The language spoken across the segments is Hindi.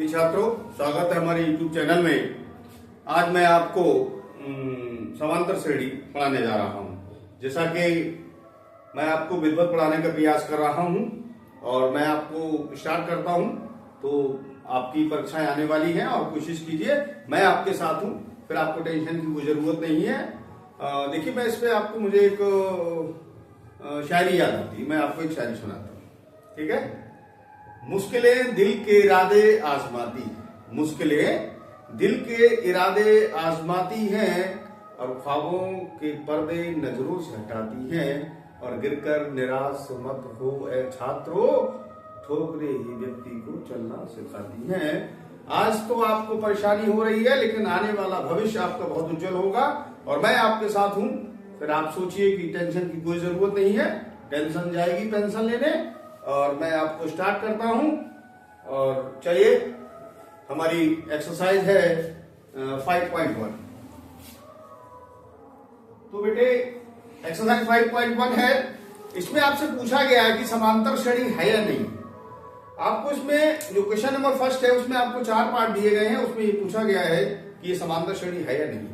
छात्रों, स्वागत है हमारे YouTube चैनल में। आज मैं आपको समांतर श्रेणी पढ़ाने जा रहा हूं। जैसा कि मैं आपको विधिवत पढ़ाने का प्रयास कर रहा हूं और मैं आपको स्टार्ट करता हूं, तो आपकी परीक्षाएं आने वाली हैं और कोशिश कीजिए, मैं आपके साथ हूं, फिर आपको टेंशन की कोई जरूरत नहीं है। देखिए, मैं इस पे आपको मुझे एक शायरी याद आती है, मैं आपको एक शायरी सुनाता हूँ, ठीक है। मुश्किलें दिल के इरादे आजमाती हैं, मुश्किलें दिल के इरादे आजमाती हैं और ख्वाबों के पर्दे नजरों से हटाती हैं। और गिरकर निराश मत हो ए छात्रों, ठोकरे ही व्यक्ति को चलना सिखाती हैं। आज तो आपको परेशानी हो रही है, लेकिन आने वाला भविष्य आपका बहुत उज्जवल होगा और मैं आपके साथ हूं। फिर आप सोचिए कि टेंशन की कोई जरूरत नहीं है, टेंशन जाएगी पेंशन लेने। और मैं आपको स्टार्ट करता हूं और चलिए, हमारी एक्सरसाइज है 5.1। तो बेटे, एक्सरसाइज 5.1 है। इसमें आपसे पूछा गया है कि समांतर श्रेणी है या नहीं। आपको इसमें जो क्वेश्चन नंबर फर्स्ट है, उसमें आपको 4 पार्ट दिए गए हैं। उसमें ये पूछा गया है कि ये समांतर श्रेणी है या नहीं।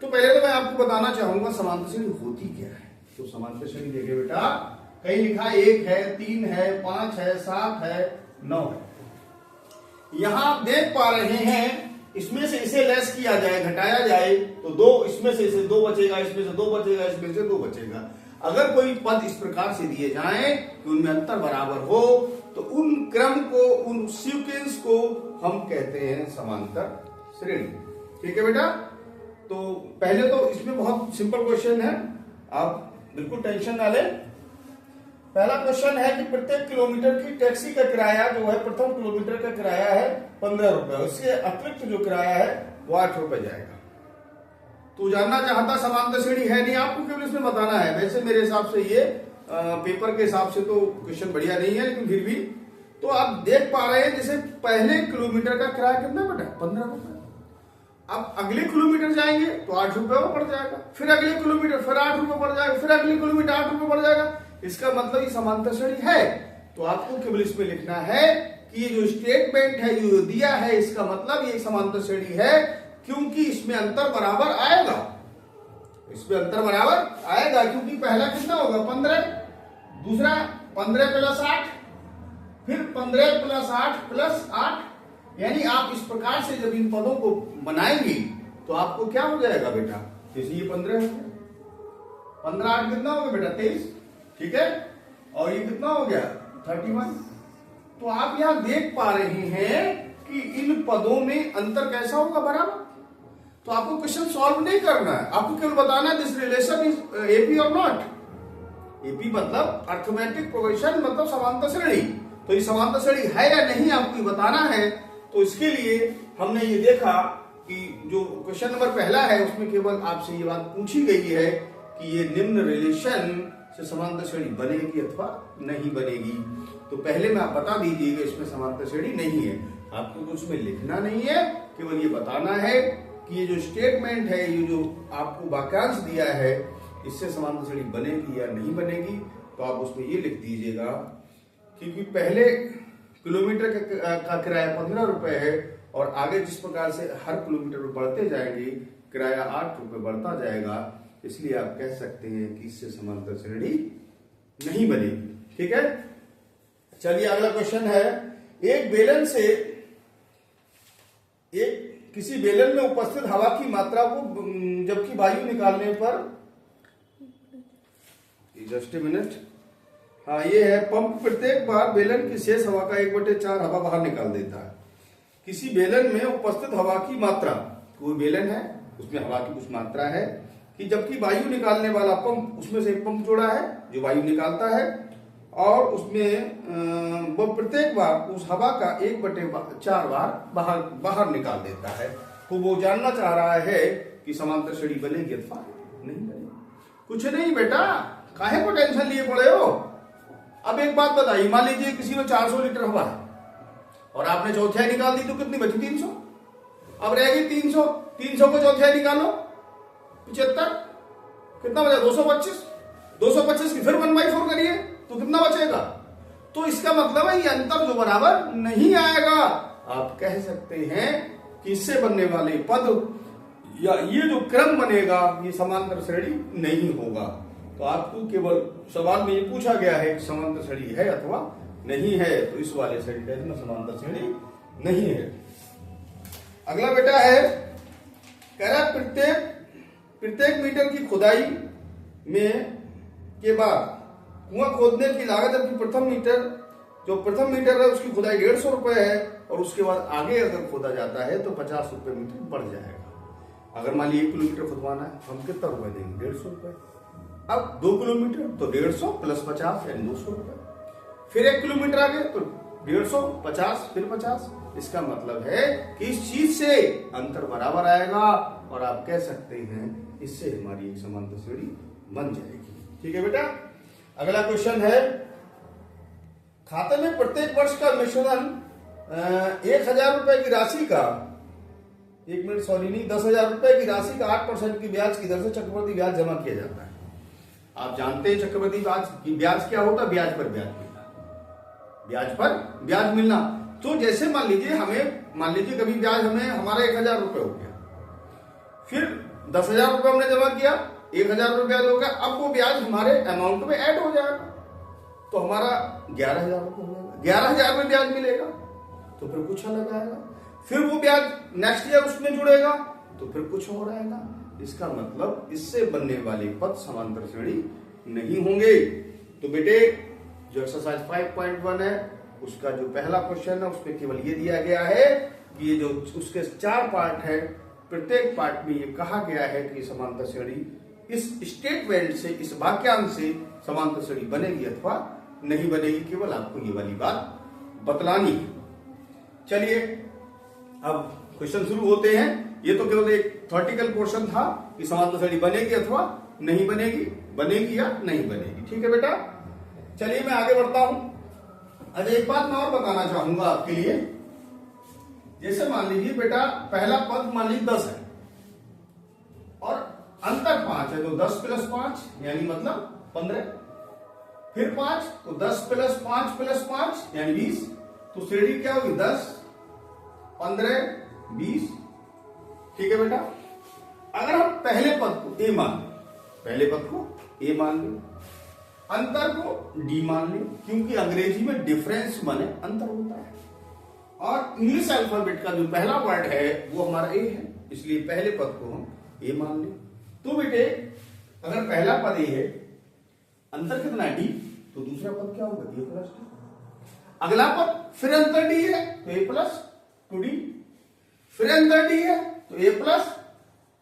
तो पहले तो मैं आपको बताना चाहूंगा समांतर श्रेणी होती क्या है। तो समांतर श्रेणी देखिए बेटा, कहीं लिखा 1 है, 3 है, 5 है, 7 है, 9 है। यहां आप देख पा रहे हैं, इसमें से इसे लेस किया जाए, घटाया जाए तो 2, इसमें से इसे 2 बचेगा, इसमें से 2 बचेगा, इसमें से 2 बचेगा। अगर कोई पद इस प्रकार से दिए जाएं कि उनमें अंतर बराबर हो, तो उन क्रम को, उन सीक्वेंस को हम कहते हैं समांतर श्रेणी। ठीक है बेटा। तो पहले तो इसमें बहुत सिंपल क्वेश्चन है, आप बिल्कुल टेंशन ना लें। पहला क्वेश्चन है कि प्रत्येक किलोमीटर की टैक्सी का किराया जो है, प्रथम किलोमीटर का किराया है 15 रुपए, उसके अतिरिक्त जो किराया है वो 8 रुपए जाएगा। तो जानना चाहता समांतर श्रेणी है नहीं, आपको केवल इसमें बताना है। वैसे मेरे हिसाब से ये पेपर के हिसाब से तो क्वेश्चन बढ़िया नहीं है, लेकिन फिर भी तो आप देख पा रहे हैं, जैसे पहले किलोमीटर का किराया कितना बेटा, 15 रुपए। अब अगले किलोमीटर जाएंगे तो 8 रुपए और बढ़ जाएगा, फिर अगले किलोमीटर फिर 8 रुपए बढ़ जाएगा, फिर अगले किलोमीटर 8 रुपए बढ़ जाएगा। इसका मतलब ये समांतर श्रेणी है। तो आपको केवल इसमें लिखना है कि ये जो स्टेटमेंट है, जो दिया है, इसका मतलब ये समांतर श्रेणी है, क्योंकि इसमें अंतर बराबर आएगा। इसमें अंतर बराबर आएगा क्योंकि पहला कितना होगा 15, दूसरा 15 प्लस 8, फिर 15 प्लस 8 प्लस 8। यानी आप इस प्रकार से जब इन पदों को बनाएंगे तो आपको क्या हो जाएगा बेटा, जैसे ये 15 हो गया, 15 8 कितना हो गया बेटा 23, ठीक है। और ये कितना हो गया 31। तो आप यहां देख पा रहे हैं कि इन पदों में अंतर कैसा होगा, बराबर। तो आपको क्वेश्चन सॉल्व नहीं करना है, आपको केवल बताना है दिस रिलेशन इज एपी और नॉट। एपी मतलब अर्थमेटिक प्रोग्रेशन, मतलब समांतर श्रेणी। तो ये समांतर श्रेणी है या नहीं आपको ये बताना है। तो इसके लिए हमने ये देखा कि जो क्वेश्चन नंबर पहला है, उसमें केवल आपसे ये बात पूछी गई है कि ये निम्न रिलेशन से समांतर श्रेणी बनेगी अथवा नहीं बनेगी। तो पहले में आप बता दीजिए कि इसमें समांतर श्रेणी नहीं है। आपको कुछ में लिखना नहीं है, केवल ये बताना है कि ये जो स्टेटमेंट है, ये जो आपको वाक्यांश दिया है, इससे समांतर श्रेणी बनेगी या नहीं बनेगी। तो आप उसमें ये लिख दीजिएगा, क्योंकि पहले किलोमीटर का किराया 15 रुपए है और आगे जिस प्रकार से हर किलोमीटर पर बढ़ते जाएंगे किराया 8 रुपए बढ़ता जाएगा, इसलिए आप कह सकते हैं कि इससे समांतर श्रेणी नहीं बनेगी। ठीक है। चलिए, अगला क्वेश्चन है, एक बेलन से किसी बेलन में उपस्थित हवा की मात्रा को जबकि वायु निकालने पर, जस्ट ए मिनट, हाँ ये है, पंप प्रत्येक बार बेलन की शेष हवा का 1/4 हवा बाहर निकाल देता है। किसी बेलन में उपस्थित हवा की मात्रा, कोई बेलन है उसमें हवा की कुछ मात्रा है, कि जबकि वायु निकालने वाला पंप, उसमें से एक पंप जोड़ा है जो वायु निकालता है और उसमें वो प्रत्येक बार उस हवा का 1/4 बार बाहर निकाल देता है। तो वो जानना चाह रहा है कि समांतर श्रेणी बनेगी अथवा नहीं बनेगी। कुछ नहीं बेटा, काहे को टेंशन लिए पड़े हो। अब एक बात बताइए, मान लीजिए किसी में 400 लीटर हवा है और आपने चौथाई निकाल दी, तो कितनी बची 300। अब रहेगी 300, 300 को चौथाई निकालो 75, कितना बचा 225, 225 की फिर 1/4 करिए तो कितना बचेगा। तो इसका मतलब है ये अंतर जो बराबर नहीं आएगा। आप कह सकते हैं कि इससे बनने वाले पद या ये जो क्रम बनेगा ये समांतर श्रेणी नहीं होगा। तो आपको केवल सवाल में ये पूछा गया है कि समांतर श्रेणी है अथवा नहीं है, तो इस वाले सेंटेंस में समांतर श्रेणी नहीं है। अगला बेटा है, कह रहा प्रत्येक मीटर की खुदाई में के बाद कुआं खोदने की लागत, जबकि प्रथम मीटर है उसकी खुदाई 150 रुपए है, और उसके बाद आगे अगर खोदा जाता है तो 50 रुपए मीटर बढ़ जाएगा। अगर मान लीजिए 1 किलोमीटर खुदवाना है, हम कितना रुपए देंगे? 150 रुपए। अब 2 किलोमीटर तो 150 प्लस 50 यानी 200 रुपए। फिर 1 किलोमीटर आगे तो 150, 50, फिर 50। इसका मतलब है कि इस चीज से अंतर बराबर आएगा, और आप कह सकते हैं इससे हमारी एक समांतर श्रेणी बन जाएगी। ठीक है बेटा। अगला क्वेश्चन है, खाते में प्रत्येक वर्ष का मिश्रण 1000 रुपए की राशि का 10,000 रुपए की राशि का 8% की ब्याज की दर से चक्रवृद्धि ब्याज जमा किया जाता है। आप जानते हैं चक्रवृद्धि ब्याज क्या होता है? ब्याज पर ब्याज मिलना, ब्याज पर ब्याज मिलना। तो जैसे मान लीजिए कभी ब्याज हमारा 1000 रुपए हो गया, फिर 10,000 रुपए हमने जमा किया, 1000 रुपए ब्याज हो गया, अब वो ब्याज हमारे अमाउंट में ऐड हो जाएगा, तो हमारा 11,000 रुपए हो जाएगा। 11,000 में ब्याज मिलेगा तो फिर कुछ अलग आएगा, फिर वो ब्याज नेक्स्ट ईयर उसमें जुड़ेगा तो फिर कुछ और आएगा। इसका मतलब इससे बनने वाले पद समांतर श्रेणी नहीं होंगे। तो बेटे जो एक्सरसाइज 5.1 है उसका जो पहला क्वेश्चन है उसमें केवल ये दिया गया है कि ये जो उसके 4 पार्ट है, प्रत्येक पार्ट में ये कहा गया है कि समांतर श्रेणी इस स्टेटमेंट से, इस वाक्यांश से समांतर श्रेणी बनेगी अथवा नहीं बनेगी। केवल आपको ये वाली बात बतलानी है। चलिए अब क्वेश्चन शुरू होते हैं। ये तो केवल एक थ्योरेटिकल पोर्शन था कि समांतर श्रेणी बनेगी अथवा नहीं बनेगी, बनेगी या नहीं बनेगी। ठीक है बेटा। चलिए मैं आगे बढ़ता हूं। अच्छा एक बात मैं और बताना चाहूंगा आपके लिए। जैसे मान लीजिए बेटा पहला पद मान लीजिए 10 है और अंतर 5 है, तो 10 प्लस 5 यानी मतलब 15, फिर 5 तो 10 प्लस 5 प्लस 5 यानी 20। तो श्रेणी क्या होगी? 10, 15, 20। ठीक है बेटा। अगर हम पहले पद को ए मान लें, पहले पद को ए मान लें, अंतर को डी मान लें, क्योंकि अंग्रेजी में डिफरेंस माने अंतर होता है, और इंग्लिश अल्फाबेट का जो पहला वर्ड है वो हमारा ए है, इसलिए पहले पद को हम ए मान लें। तो बेटे अगर पहला पद ए है, अंतर कितना डी, तो दूसरा पद क्या होगा? ए प्लस डी। अगला पद फिर अंतर डी है तो ए प्लस 2डी, फिर अंतर डी है तो ए प्लस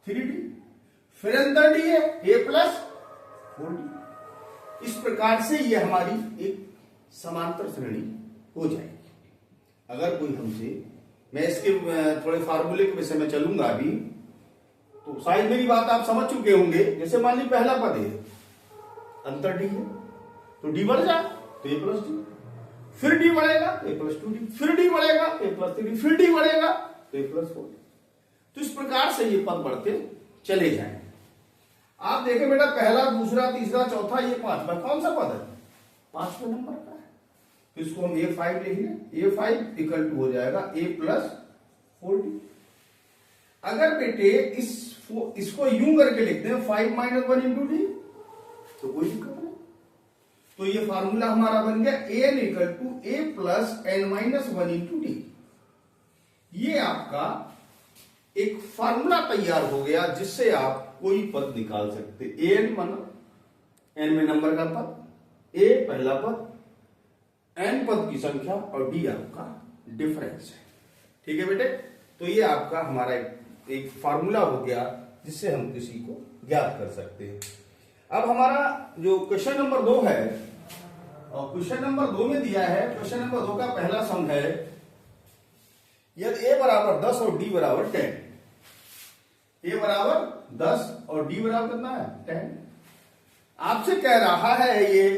3डी, फिर अंतर डी है ए प्लस 4डी। इस प्रकार से ये हमारी एक समांतर श्रेणी हो जाएगी। अगर कोई हमसे, मैं इसके थोड़े फार्मूले के विषय में चलूंगा अभी, तो शायद मेरी बात आप समझ चुके होंगे। जैसे मान लीजिए पहला पद है, अंतर डी है तो डी बढ़ जाए तो ए प्लस डी, फिर डी बढ़ेगा तो ए प्लस 2डी, फिर डी बढ़ेगा तो ए प्लस 3डी, फिर डी बढ़ेगा तो ए प्लस 4डी। तो इस प्रकार से ये पद बढ़ते चले जाएंगे। आप देखें बेटा पहला, दूसरा, तीसरा, चौथा, ये 5वां कौन सा पद है? 5वें नंबर का है, तो इसको हम A5 लिख लें। A5 इक्वल टू हो जाएगा A प्लस 4D। अगर बेटे इसको यूं करके लिखते हैं 5 माइनस 1 इंटू डी, तो कोई दिक्कत नहीं। तो ये फार्मूला हमारा बन गया an equal to A plus n minus 1 into d. ये आपका एक फार्मूला तैयार हो गया जिससे आप कोई पद निकाल सकते। एन मतलब एन में नंबर का पद, ए पहला पद, एन पद की संख्या और डी आपका डिफरेंस है। ठीक है बेटे। तो ये आपका हमारा एक फार्मूला हो गया जिससे हम किसी को ज्ञात कर सकते हैं। अब हमारा जो क्वेश्चन नंबर 2 है, और क्वेश्चन नंबर 2 में दिया है, क्वेश्चन नंबर 2 का पहला सम है, यदि ए बराबर 10 और डी बराबर 10, ए बराबर 10 और डी बराबर कितना है? 10। आपसे कह रहा है ये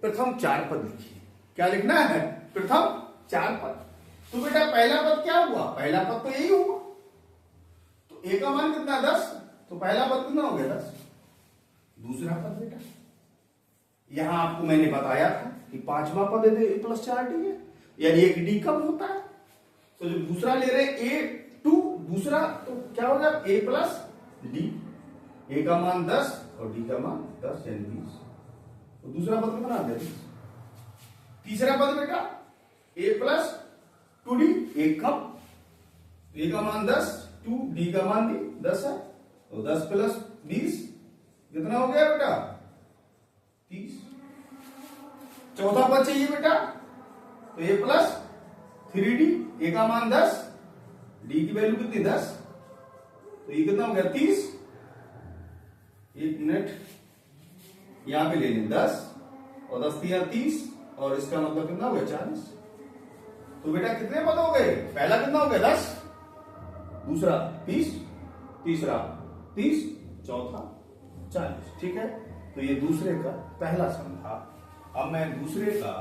प्रथम 4 पद लिखिए। क्या लिखना है? प्रथम 4 पद। तो बेटा पहला पद क्या हुआ? पहला पद तो यही हुआ, तो ए का मान कितना? 10, तो पहला पद कितना हो गया? 10। दूसरा पद बेटा यहां आपको मैंने बताया था कि 5वां पद ए प्लस 4डी है, यानी एक डी कम होता है, तो जो दूसरा ले रहे हैं A2 दूसरा, तो क्या होगा A प्लस डी, ए का मान 10 और डी का मान 10 यानी 20, तो दूसरा पद बना दे। तीसरा पद बेटा A प्लस 2D, एक कम, ए का मान 10, 2 डी का मान भी 10 है, तो 10 प्लस 20 कितना हो गया बेटा 30। चौथा पद चाहिए बेटा, तो A प्लस 3D, ए का मान 10, डी की वैल्यू कितनी 10, तो ये कितना हो गया 30। एक मिनट यहां पे ले लें 10 और 10 दिया 30 और इसका मतलब कितना हो गया 40। तो बेटा कितने पद हो गए, पहला कितना हो गया 10, दूसरा 30, तीसरा 30, चौथा 40। ठीक है, तो ये दूसरे का पहला सम था। अब मैं दूसरे का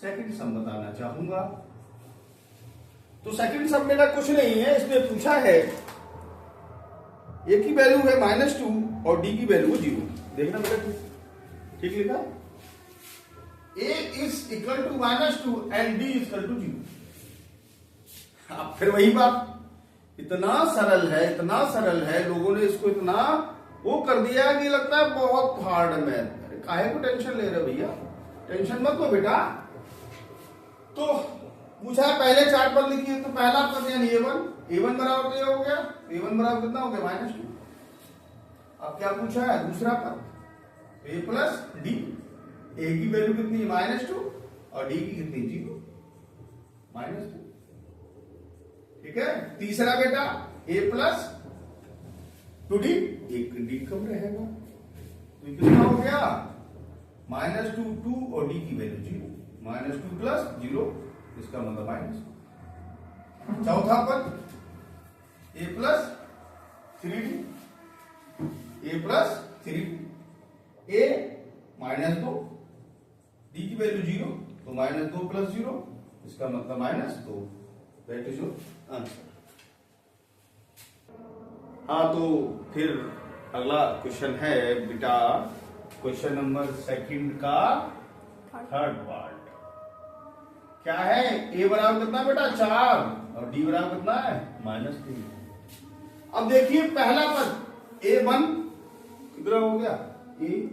सेकंड सम बताना चाहूंगा। तो सेकंड सम मेरा कुछ नहीं है, इसमें पूछा है ए की वैल्यू है -2 और डी की वैल्यू 0। देखना बेटा ठीक लिखा, A is equal to -2 and D is equal to 0। अब फिर वही बात, इतना सरल है, इतना सरल है, लोगों ने इसको इतना वो कर दिया कि लगता है बहुत हार्ड मैथ। काहे को टेंशन ले रहे हो भैया, टेंशन मत लो बेटा। तो पूछा है पहले 4 पद लिखिए, तो पहला पद यानी A1 बराबर तो ये हो गया, A1 बराबर कितना हो गया -2। अब क्या पूछा है दूसरा पद, A प्लस डी, ए की वैल्यू कितनी है -2 और डी की कितनी 0 -2। ठीक है, तीसरा बेटा A प्लस 2D, एक डी कम रहेगा, तो कितना हो गया -2 2 और डी की वैल्यू 0, -2 प्लस 0 इसका मतलब माइनस। चौथा पद A plus 3D, A plus 3D, A -2, D की वैल्यू 0, तो -2 प्लस 0 इसका मतलब -2, दैट इज योर आंसर। हाँ, तो फिर अगला क्वेश्चन है बेटा, क्वेश्चन नंबर सेकंड का थर्ड पार्ट क्या है। ए बराबर कितना बेटा 4 और डी बराबर कितना है -3। अब देखिए पहला पद A1 कितना हो गया ए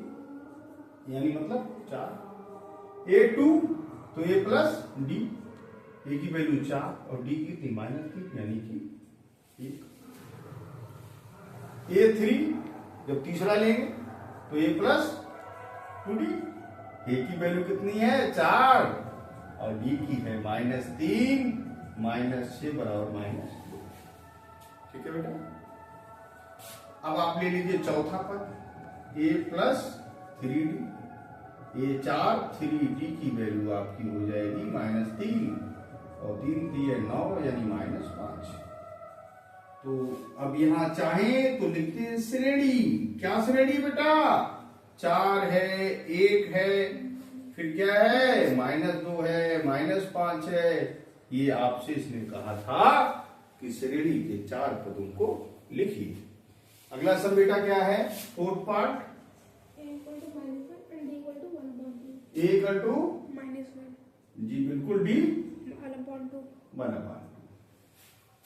यानी मतलब 4, A2 तो A प्लस डी, ए की वैल्यू 4 और डी की थी -3 यानी कि 1। A3 जब तीसरा लेंगे तो A प्लस 2D, ए की वैल्यू कितनी है 4 और डी की है -3, -6 बराबर -2। ठीक है बेटा, अब आप ले लीजिए चौथा पद A plus 3D, A4 3D की वैल्यू आपकी हो जाएगी -3 और 3 दिए 9 यानी -5। तो अब यहां चाहें तो लिखते हैं श्रेणी। क्या श्रेणी बेटा, 4 है, 1 है, फिर क्या है -2 है, -5 है। ये आपसे इसने कहा था कि श्रेणी के 4 पदों को लिखिए। अगला सब बेटा क्या है, fourth part, A equal to -1 जी बिल्कुल, डी 1/2।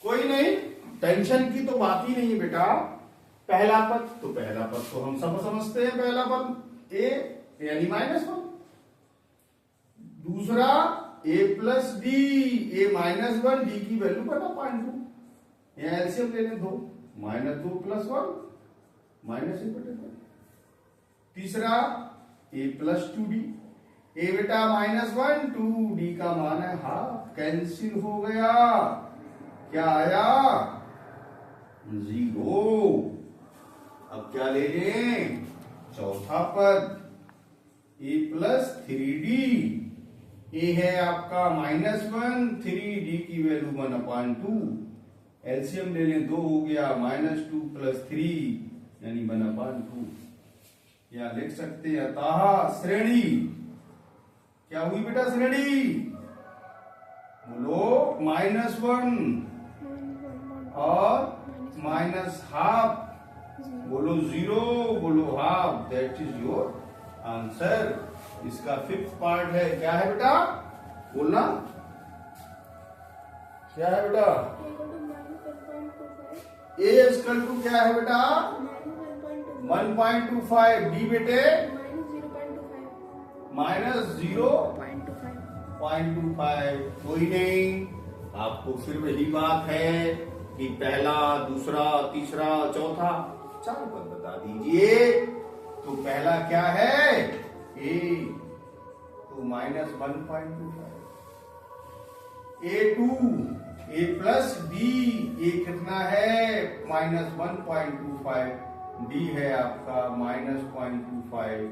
कोई नहीं, टेंशन की तो बात ही नहीं है बेटा। पहला पद तो हम सब समझते हैं, पहला पद A यानी -1, दूसरा A plus D, A -1 D की वैल्यू बना 0.2, यहां एलसीएम ले लें 2, -2 प्लस 1 -1/2। तीसरा A प्लस 2D, A बेटा -1 2 डी का मान है हाफ, कैंसिल हो गया, क्या आया 0। अब क्या ले लें, चौथा पद A प्लस 3D, ए है आपका -1, 3D की वैल्यू 1/2, एलसीएम ले लें 2 हो गया, -2 प्लस 3 यानी 1/2। या लिख सकते हैं अतः श्रेणी क्या हुई बेटा, श्रेणी बोलो -1 और -1/2, बोलो 0, बोलो half, that is your answer. इसका फिफ्थ पार्ट है, क्या है बेटा बोलना, क्या है बेटा? ए इक्वल टू क्या है बेटा? 1.25। डी बेटे -0.25। कोई नहीं, आपको फिर वही बात है कि पहला, दूसरा, तीसरा, चौथा 4 पद बता दीजिए। तो पहला क्या है? ए, तो -1.25। A2, A प्लस बी, ए कितना है? -1.25। डी है आपका -0.25,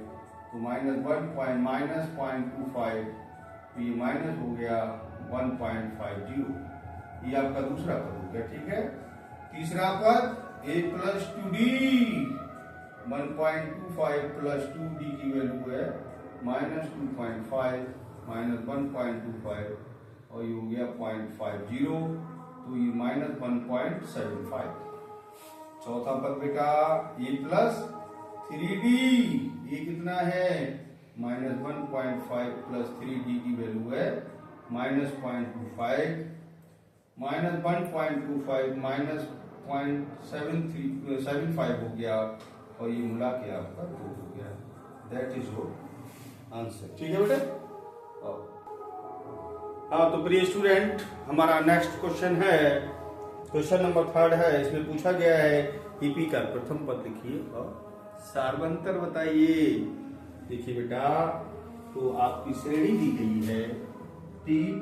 तो -0.25, ये माइनस हो गया 1.50। ये आपका दूसरा पद हो गया, ठीक है। तीसरा पद A plus 2D, 1.25 plus 2D की वैल्यू है -2.5 -1.25, और ये हो गया 0.50, तो ये -1.75। चौथा पद बेटा A प्लस 3D, ये कितना है? -1.5 प्लस 3D की वैल्यू है -0.25, -1.25 -0.75 हो गया, और ये मिला के आपका 2 हो गया। दैट इज योर आंसर, ठीक है बेटा। हाँ, तो प्रिय स्टूडेंट, हमारा नेक्स्ट क्वेश्चन है, क्वेश्चन नंबर 3 है। इसमें पूछा गया है ईपी का प्रथम पद लिखिए और सार्वंतर बताइए। देखिए बेटा, तो आपकी श्रेणी दी गई है 3,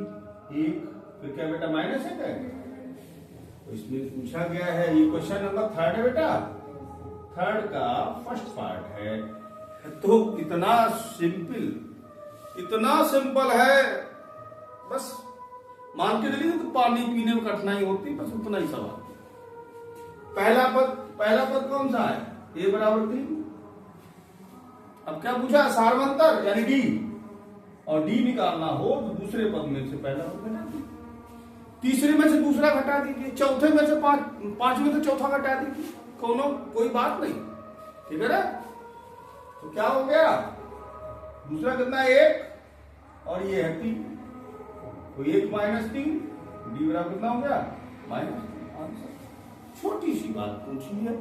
1, फिर क्या बेटा माइनस है क्या? तो इसमें पूछा गया है, ये क्वेश्चन नंबर 3 है बेटा, 3 का फर्स्ट पार्ट है। तो इतना सिंपल है, बस मान के चलिए तो पानी पीने में कठिनाई होती, बस उतना ही सवाल। पहला पद कौन सा है? A बराबर 3। अब क्या पूछा? सार्वंतर यानी डी, और डी निकालना हो तो दूसरे पद में से पहला पद घटा दीजिए, तीसरे में से दूसरा घटा दीजिए, चौथे में से पांचवें से चौथा घटा दीजिए, कोई बात नहीं, ठीक है ना। तो क्या हो गया? दूसरा कितना? 1, और ये है 3, तो 1 - 3, डी बराबर कितना हो गया? -3। आंसर। छोटी सी बात पूछी है,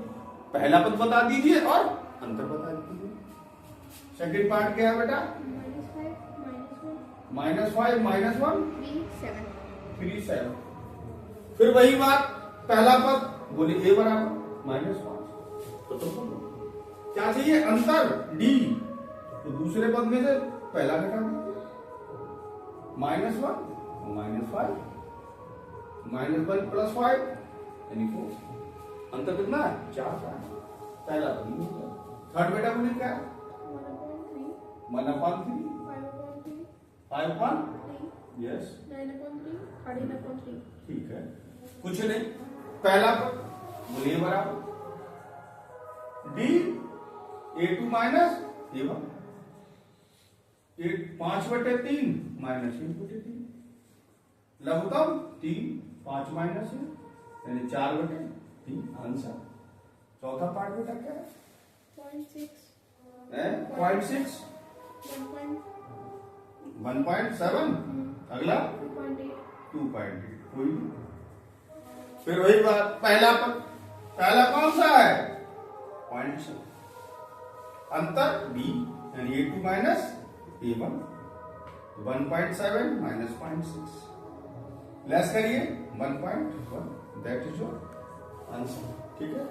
पहला पद बता दीजिए और अंतर बता दीजिए। सेकंड पार्ट क्या है बेटा? -5 -1 3 7। फिर वही बात, पहला पद बोले A बराबर -5, तो क्या चाहिए? अंतर डी, तो दूसरे पद में से पहला घटा दीजिए, -1 -5 -1 प्लस 5 यानी 4। अंतर कितना है? 4 का। पहला पद नहीं होगा। थर्ड बेटा बोले क्या? 1/3 5/3 यस 9/3 3/3। ठीक है, कुछ नहीं। पहला पद बोले बराबर D A2 minus A1, 5/3 -1/3, लघुत्तम 3 5 minus यानी 4/3। आंसर। चौथा पार्ट बेटा क्या है? 0.6 1.7। अगला 2.8 कोई नहीं। फिर वही बात, पहला कौन सा है? 0.7। अंतर बी यानी A2 minus A1, 1.7 minus 0.6, less करिए 1.1। दैट इज योर आंसर, ठीक है।